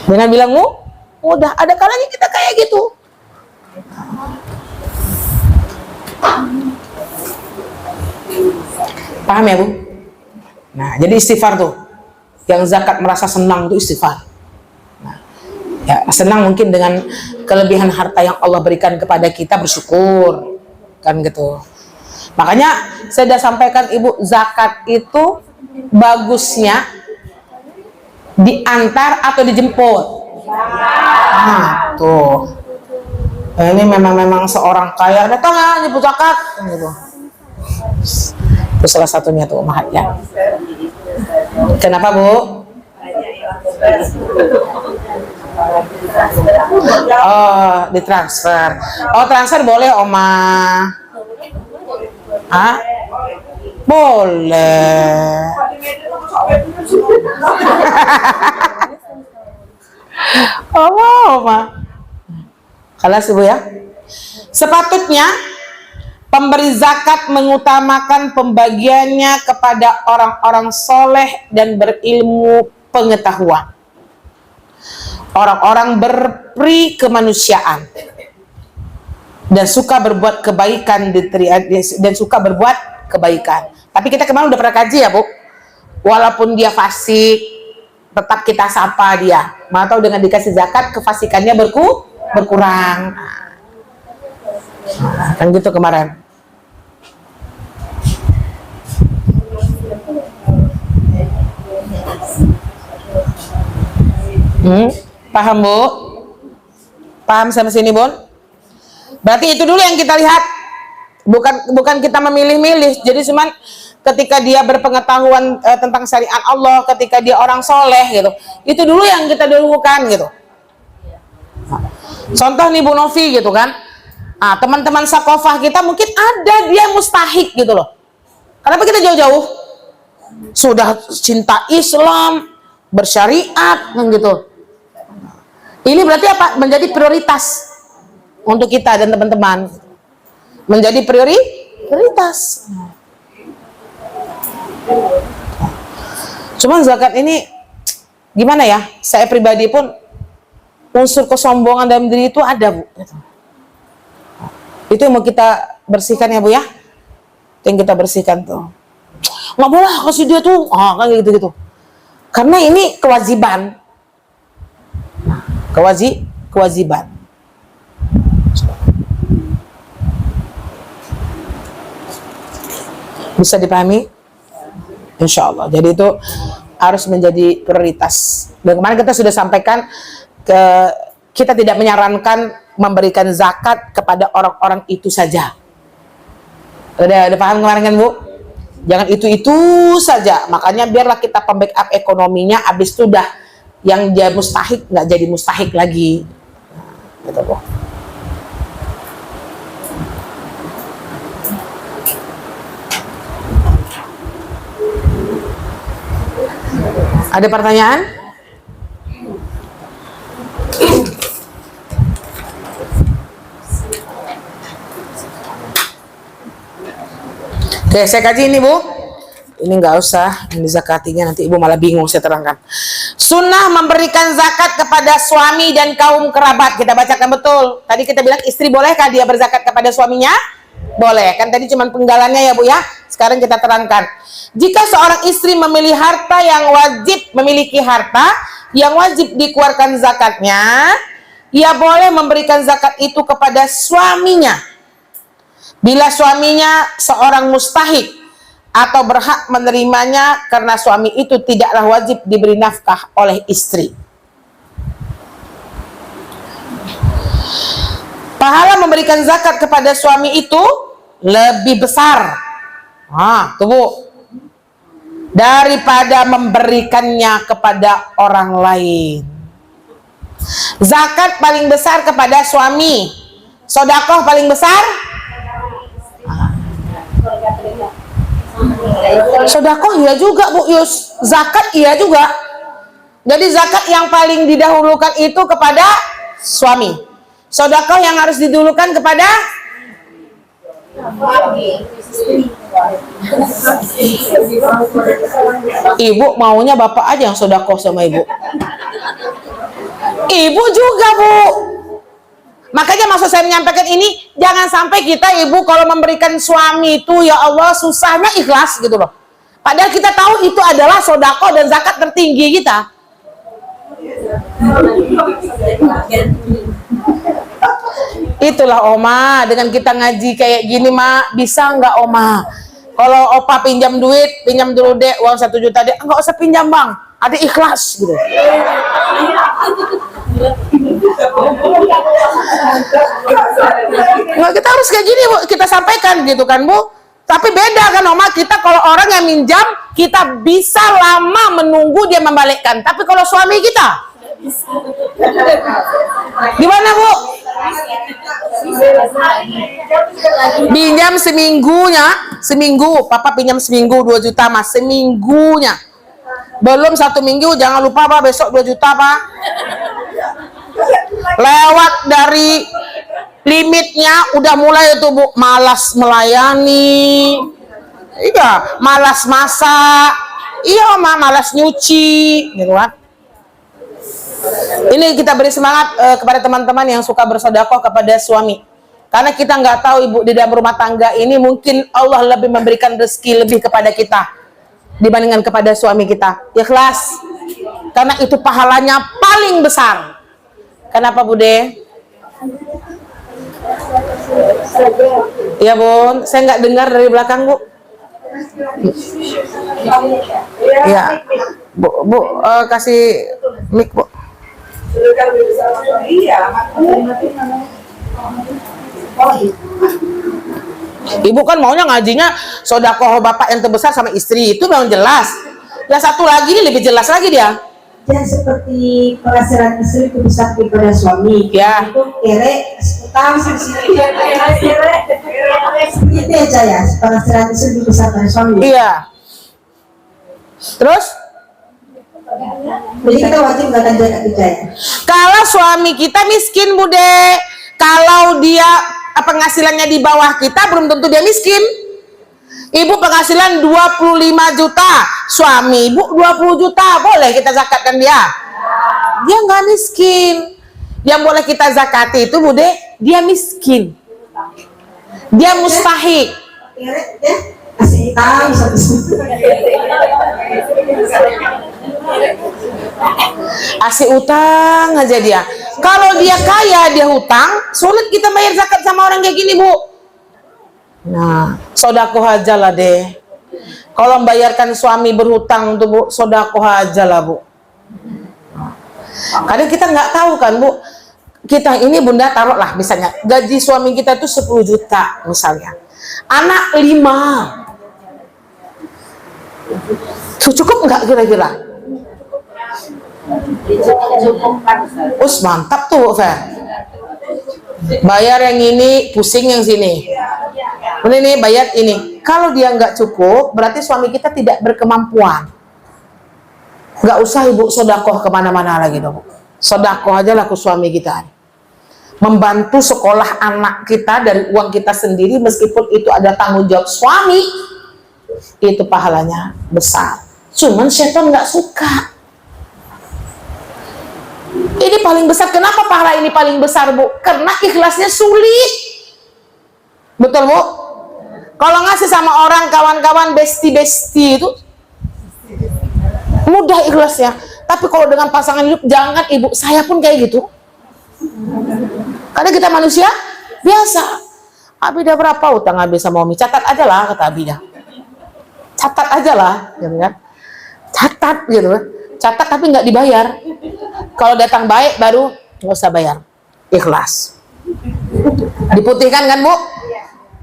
Jangan bilang mudah. Ada kalanya kita kayak gitu. Paham ya Bu? Nah, jadi istighfar tuh. Yang zakat merasa senang tuh istighfar. Nah, ya, senang mungkin dengan kelebihan harta yang Allah berikan kepada kita, bersyukur. Kan gitu. Makanya saya sudah sampaikan Ibu, zakat itu bagusnya diantar atau dijemput. Nah, tuh. Ini memang seorang kaya datang ya jemput zakat gitu. Itu salah satunya tuh Mahatya. Kenapa Bu? Oh, ditransfer. Oh, transfer boleh Oma. Hah? Boleh. Oma. Kelas Ibu ya. Sepatutnya pemberi zakat mengutamakan pembagiannya kepada orang-orang soleh dan berilmu pengetahuan. Orang-orang berperi kemanusiaan dan suka berbuat kebaikan dan suka berbuat kebaikan. Tapi kita kemarin udah pernah kaji ya Bu. Walaupun dia fasik, tetap kita sapa dia. Atau dengan dikasih zakat kefasikannya berkurang. Nah, kan gitu kemarin. Paham Bu? Paham sampai sini Bun? Berarti itu dulu yang kita lihat. Bukan kita memilih-milih. Jadi cuman ketika dia berpengetahuan tentang syariat Allah, ketika dia orang soleh gitu. Itu dulu yang kita dulukan gitu. Contoh nih Bu Novi gitu kan. Teman-teman sakofah kita mungkin ada dia mustahik gitu loh. Kenapa kita jauh-jauh? Sudah cinta Islam, bersyariat kan gitu. Ini berarti apa? Menjadi prioritas untuk kita dan teman-teman. Menjadi prioritas. Cuman zakat ini gimana ya? Saya pribadi pun unsur kesombongan dalam diri itu ada, Bu. Itu yang mau kita bersihkan ya, Bu ya. Yang kita bersihkan tuh. Nggak boleh kasih dia tuh, kan gitu-gitu. Karena ini kewajiban. Kewajiban. Bisa dipahami? Insya Allah. Jadi itu harus menjadi prioritas. Dan kemarin kita sudah sampaikan kita tidak menyarankan memberikan zakat kepada orang-orang itu saja. Udah paham kemarin kan, Bu? Jangan itu saja. Makanya biarlah kita pembackup ekonominya, habis itu udah yang dia mustahik nggak jadi mustahik lagi. Gitu, Bu. Ada pertanyaan? Oke, saya kaji ini, Bu. Ini nggak usah, ini zakatinya nanti Ibu malah bingung saya terangkan. Sunnah memberikan zakat kepada suami dan kaum kerabat. Kita bacakan betul. Tadi kita bilang istri bolehkah dia berzakat kepada suaminya? Boleh. Kan tadi cuma penggalannya ya, Bu ya. Sekarang kita terangkan. Jika seorang istri memiliki harta yang wajib dikeluarkan zakatnya, ia boleh memberikan zakat itu kepada suaminya. Bila suaminya seorang mustahik atau berhak menerimanya karena suami itu tidaklah wajib diberi nafkah oleh istri. Pahala memberikan zakat kepada suami itu lebih besar. Tuh, Bu. Daripada memberikannya kepada orang lain. Zakat paling besar kepada suami. Sedekah paling besar? Sedekah iya juga, Bu. Zakat iya juga. Jadi zakat yang paling didahulukan itu kepada suami. Sedekah yang harus didahulukan kepada Ibu maunya bapak aja yang sedekah sama ibu. Ibu juga, Bu. Makanya maksud saya menyampaikan ini, jangan sampai kita ibu kalau memberikan suami itu ya Allah susahnya ikhlas gitu loh. Padahal kita tahu itu adalah sedekah dan zakat tertinggi kita. Itulah Oma, dengan kita ngaji kayak gini Mak, bisa nggak Oma? Kalau Opa pinjam duit, pinjam dulu deh uang 1 juta deh, nggak usah pinjam Bang, ada ikhlas gitu. Nggak, kita harus kayak gini Bu, kita sampaikan gitu kan Bu. Tapi beda kan Oma, kita kalau orang yang minjam, kita bisa lama menunggu dia membalikkan. Tapi kalau suami kita, gimana Bu? Pinjam seminggu, Papa pinjam seminggu 2 juta Mas, seminggunya. Belum 1 minggu, jangan lupa Pak, besok 2 juta Pak. Lewat dari limitnya udah mulai itu Bu, malas melayani. Iya, malas masak. Iya, malas nyuci, gitu kan. Ini kita beri semangat kepada teman-teman yang suka bersedekah kepada suami. Karena kita nggak tahu Ibu, di dalam rumah tangga ini mungkin Allah lebih memberikan rezeki lebih kepada kita dibandingkan kepada suami kita. Ikhlas. Karena itu pahalanya paling besar. Kenapa Bude? Iya Bun, saya nggak dengar dari belakang Bu. Iya, Bu, kasih mic Bu. Ibu kan maunya ngajinya sedekah bapak yang terbesar sama istri, itu memang jelas. Yang satu lagi ini lebih jelas lagi dia. Dan seperti penghasilan istri itu besar daripada suami, Ya. itu kere utang seperti itu aja ya, penghasilan istri lebih besar dari suami. Iya. Terus Jadi kita wajib zakat fitrah. Kalau suami kita miskin, Bude, kalau dia penghasilannya di bawah kita, belum tentu dia miskin. Ibu penghasilan 25 juta, suami ibu 20 juta, boleh kita zakatkan dia? Dia nggak miskin. Yang boleh kita zakati itu, Bude, dia miskin. Dia mustahik. Kasih hitam satu. Asih utang aja dia. Kalau dia kaya, dia hutang, sulit kita bayar zakat sama orang kayak gini, Bu. Nah, sodakoh aja lah deh. Kalau membayarkan suami berhutang tuh, Bu, sodakoh aja lah, Bu. Kadang kita nggak tahu kan, Bu. Kita ini, Bunda, taruhlah misalnya gaji suami kita tuh 10 juta misalnya. Anak 5. Tuh cukup nggak kira-kira? Us mantap tuh, Fer. Bayar yang ini, pusing yang sini. Ini bayar ini. Kalau dia nggak cukup, berarti suami kita tidak berkemampuan. Nggak usah ibu sodakoh kemana-mana lagi dong. Sodakoh aja lah ke suami kita. Membantu sekolah anak kita dari uang kita sendiri, meskipun itu ada tanggung jawab suami, itu pahalanya besar. Cuman setan nggak suka. Ini paling besar. Kenapa pahala ini paling besar, Bu? Karena ikhlasnya sulit. Betul, Bu? Kalau ngasih sama orang, kawan-kawan, besti-besti itu mudah ikhlasnya. Tapi kalau dengan pasangan hidup, jangan ibu, saya pun kayak gitu. Karena kita manusia biasa. Abidah berapa utang habis sama Umi? Catat aja lah, kata Abidah. Catat aja lah, gitu kan? Catat gitu kan? Catat tapi nggak dibayar. Kalau datang baik baru nggak usah bayar. Ikhlas. Diputihkan kan, Bu?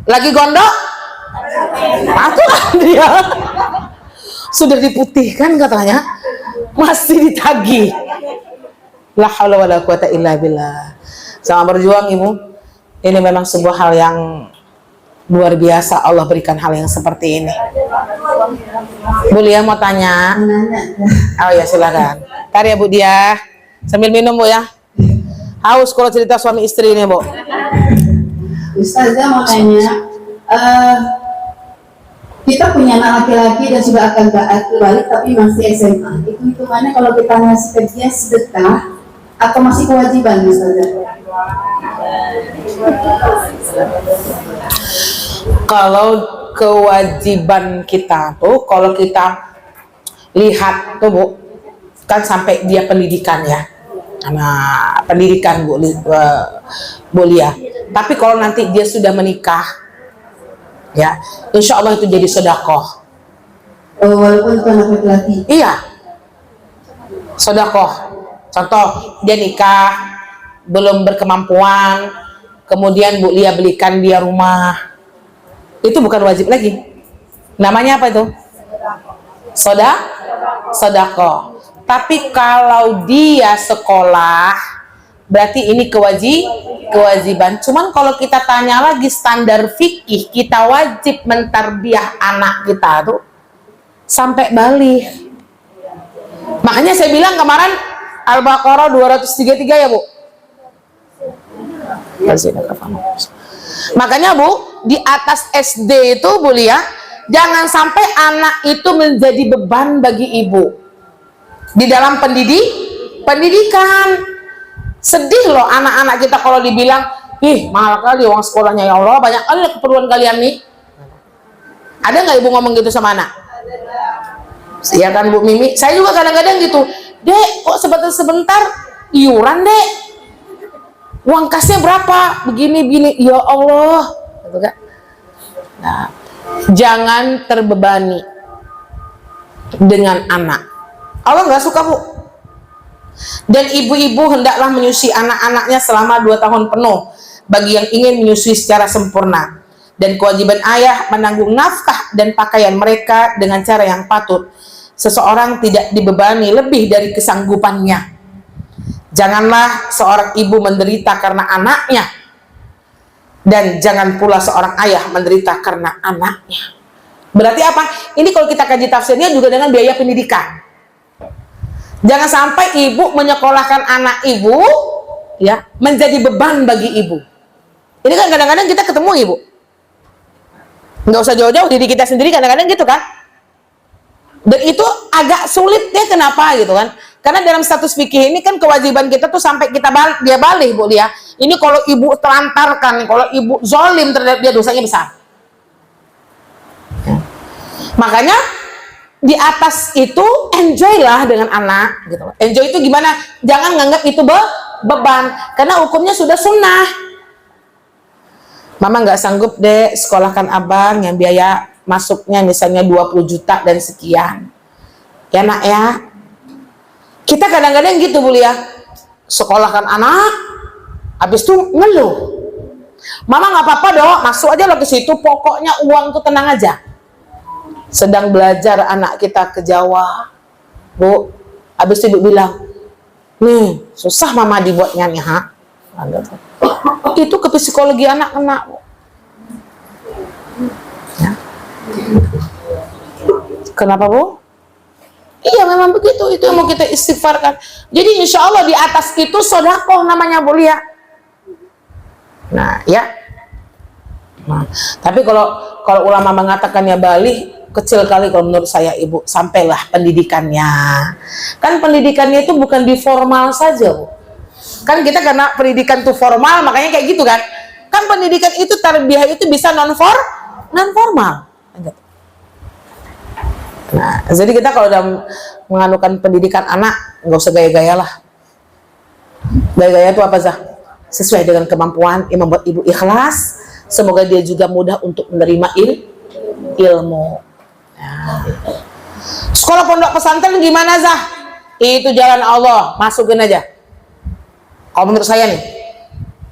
Lagi gondok? Atulah dia. Sudah diputihkan katanya, masih ditagih. La haula wala quwata illa billah. Sama berjuang, Ibu. Ini memang sebuah hal yang luar biasa, Allah berikan hal yang seperti ini. Bu Lia mau tanya? Oh ya, silakan. Ntar ya Bu Dia, sambil minum, Bu ya. Haus kalau cerita suami istri ini, Bu. Ustazah mau tanya, kita punya anak laki-laki dan sudah akan balik tapi masih SMA. Itu hitungannya kalau kita ngasih ke dia sedekah atau masih kewajiban, Ustazah? Kalau kewajiban kita tuh, kalau kita lihat tuh, Bu, kan sampai dia pendidikan ya. Nah, pendidikan Bu Lia. Tapi kalau nanti dia sudah menikah, ya, insya Allah itu jadi sedekah. Walaupun itu anak laki-laki. Iya, sedekah. Contoh, dia nikah, belum berkemampuan, kemudian Bu Lia belikan dia rumah, itu bukan wajib lagi. Namanya apa itu? Sedekah. Tapi kalau dia sekolah, berarti ini kewajiban. Cuman kalau kita tanya lagi standar fikih, kita wajib mentarbiah anak kita tuh sampai balik. Makanya saya bilang kemarin Al-Baqarah 233 ya, Bu. Makanya, Bu, di atas SD itu, Bu Lia, jangan sampai anak itu menjadi beban bagi ibu di dalam pendidikan. Sedih loh anak-anak kita kalau dibilang, ih mahal kali uang sekolahnya, ya Allah, banyak kali keperluan kalian nih. Ada nggak ibu ngomong gitu sama anak? Iya kan, Bu Mimi? Saya juga kadang-kadang gitu, Dek, kok sebentar iuran, Dek, uang kasnya berapa? Begini, ya Allah, gitu kan? Nah, jangan terbebani dengan anak. Allah nggak suka, Bu. Dan ibu-ibu hendaklah menyusui anak-anaknya selama 2 tahun penuh bagi yang ingin menyusui secara sempurna. Dan kewajiban ayah menanggung nafkah dan pakaian mereka dengan cara yang patut. Seseorang tidak dibebani lebih dari kesanggupannya. Janganlah seorang ibu menderita karena anaknya, dan jangan pula seorang ayah menderita karena anaknya. Berarti apa? Ini kalau kita kaji tafsirnya juga dengan biaya pendidikan. Jangan sampai ibu menyekolahkan anak ibu ya menjadi beban bagi ibu. Ini kan kadang-kadang kita ketemu ibu, nggak usah jauh-jauh, diri kita sendiri kadang-kadang gitu kan. Dan itu agak sulit deh, kenapa gitu kan? Karena dalam status fikih ini kan kewajiban kita tuh sampai kita dia balik, Bu Lia. Ini kalau ibu telantarkan, kalau ibu zolim terhadap dia, dosanya besar. Ya. Makanya di atas itu enjoy lah dengan anak gitu. Enjoy itu gimana? Jangan nganggap itu beban, karena hukumnya sudah sunnah. Mama nggak sanggup deh sekolahkan abang yang biaya masuknya misalnya 20 juta dan sekian. Ya nak ya. Kita kadang-kadang gitu Bu Lia. Sekolahkan anak, habis itu ngeluh. Mama nggak apa-apa dong, masuk aja lo ke situ, pokoknya uang tuh tenang aja. Sedang belajar anak kita ke Jawa, Bu, habis itu Ibu bilang, nih susah mama dibuatnya nih, ha? Itu ke psikologi anak-anak, Bu. Ya. Kenapa, Bu? Iya memang begitu, itu yang mau kita istighfarkan. Jadi insya Allah di atas itu sodakoh namanya, Bu Lia. Nah ya. Nah, tapi kalau ulama mengatakannya balik, kecil kali kalau menurut saya Ibu. Sampailah pendidikannya. Kan pendidikannya itu bukan di formal saja, Bu. Kan kita karena pendidikan itu formal, makanya kayak gitu kan. Kan pendidikan itu tarbiyah itu bisa non formal. Nah, jadi kita kalau dalam menganukan pendidikan anak, nggak usah gaya-gaya lah. Gaya-gaya itu apa, Zah? Sesuai dengan kemampuan yang membuat ibu ikhlas. Semoga dia juga mudah untuk menerima ilmu. Nah, sekolah pondok pesantren gimana, Zah? Itu jalan Allah, masukin aja. Kalau menurut saya nih,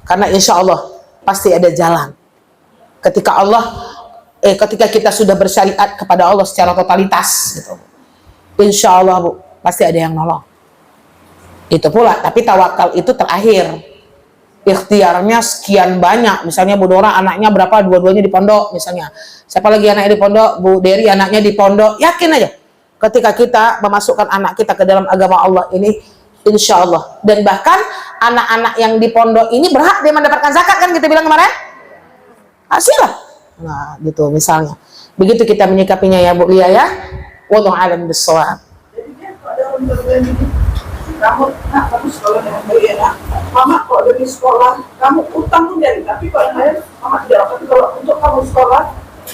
karena insya Allah pasti ada jalan. Ketika kita sudah bersyariat kepada Allah secara totalitas, gitu. Insya Allah, Bu, pasti ada yang nolong. Itu pula, tapi tawakal itu terakhir. Ikhtiarnya sekian banyak, misalnya Bu Dora anaknya berapa, dua-duanya di pondok misalnya, siapa lagi anaknya di pondok, Bu Dery anaknya di pondok, yakin aja ketika kita memasukkan anak kita ke dalam agama Allah ini, insya Allah. Dan bahkan anak-anak yang di pondok ini berhak dia mendapatkan zakat, kan kita bilang kemarin, hasil lah. Nah gitu misalnya, begitu kita menyikapinya ya Bu Lia ya. Wallahu a'lam bishawab. Jadi dia ada orang kamu sekolah dengan baik ya, mama kok dari sekolah kamu utang tuh dari, tapi kalau saya mama tidak, tapi kalau untuk kamu sekolah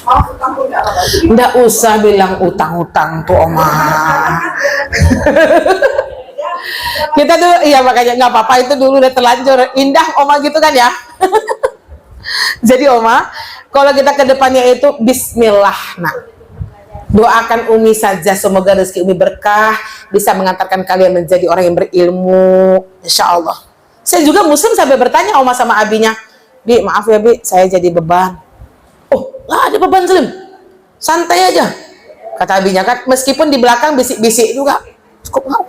mau utang pun tidak apa. Nggak usah bilang utang-utang tuh Oma. Kita tuh iya makanya nggak apa-apa, itu dulu udah terlanjur indah Oma gitu kan ya. Jadi Oma, kalau kita ke depannya itu bismillah, nah doakan Umi saja, semoga rezeki Umi berkah, bisa mengantarkan kalian menjadi orang yang berilmu, insya Allah. Saya juga Muslim sampai bertanya Oma sama abinya, Bi maaf ya Bi, saya jadi beban. Oh nggak ada beban Slim, santai aja, kata abinya kan, meskipun di belakang bisik-bisik juga, cukup nggak.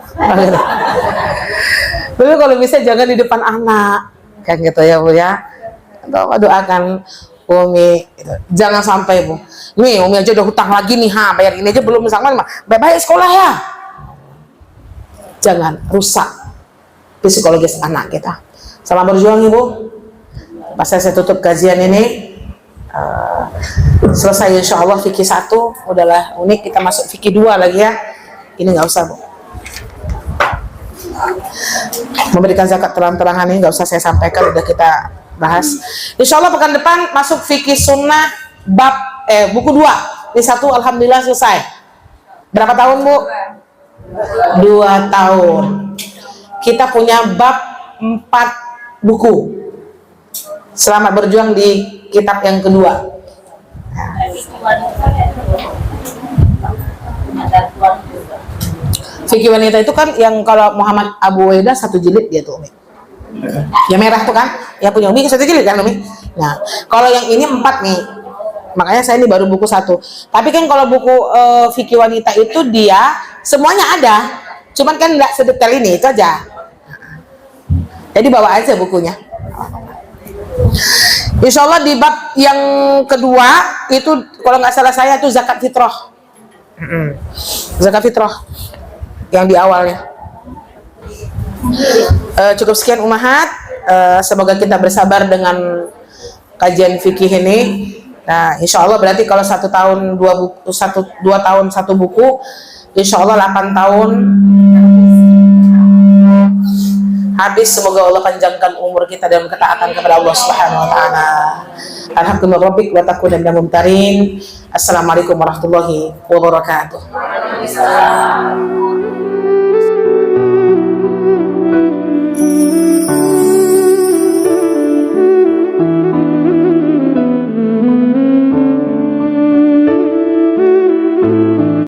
Tapi kalau bisa jangan di depan anak, kan gitu ya Bu ya. Doakan Umi, gitu. Jangan sampai Bu, nih Umi aja udah hutang lagi nih, bayar ini aja belum, misalkan baik-baik sekolah ya. Jangan rusak psikologis anak kita. Selamat berjuang Ibu. Pas saya tutup kajian ini, selesai insya Allah fikih 1, udahlah unik, kita masuk fikih 2 lagi ya. Ini nggak usah Bu. Memberikan zakat terang-terangan ini nggak usah saya sampaikan, udah kita bahas. Insya Allah pekan depan masuk fikih sunnah bab buku 2. Ini 1 alhamdulillah selesai. Berapa tahun Bu? 2 tahun. Kita punya bab 4 buku. Selamat berjuang di kitab yang kedua. Fikih wanita itu kan yang kalau Muhammad Abu Waidah 1 jilid dia tuh Umi. Yang merah tuh kan, yang punya Umi 1 jilid kan Umi. Nah, kalau yang ini 4 nih. Makanya saya ini baru buku 1. Tapi kan kalau buku fikih wanita itu dia semuanya ada. Cuman kan nggak sedetail ini, itu aja. Jadi bawa aja bukunya. Insya Allah di bab yang kedua itu kalau nggak salah saya itu zakat fitrah. Zakat fitrah yang di awalnya. Cukup sekian Ummahat. Semoga kita bersabar dengan kajian fikih ini. Nah, insya Allah berarti kalau 1 tahun 2 buku, 2 tahun 1 buku, insya Allah 8 tahun habis. Semoga Allah panjangkan umur kita dalam ketaatan kepada Allah Subhanahu wa taala. Alhamdulillah rabbik wa takuna minal mumtarin. Assalamualaikum warahmatullahi wabarakatuh.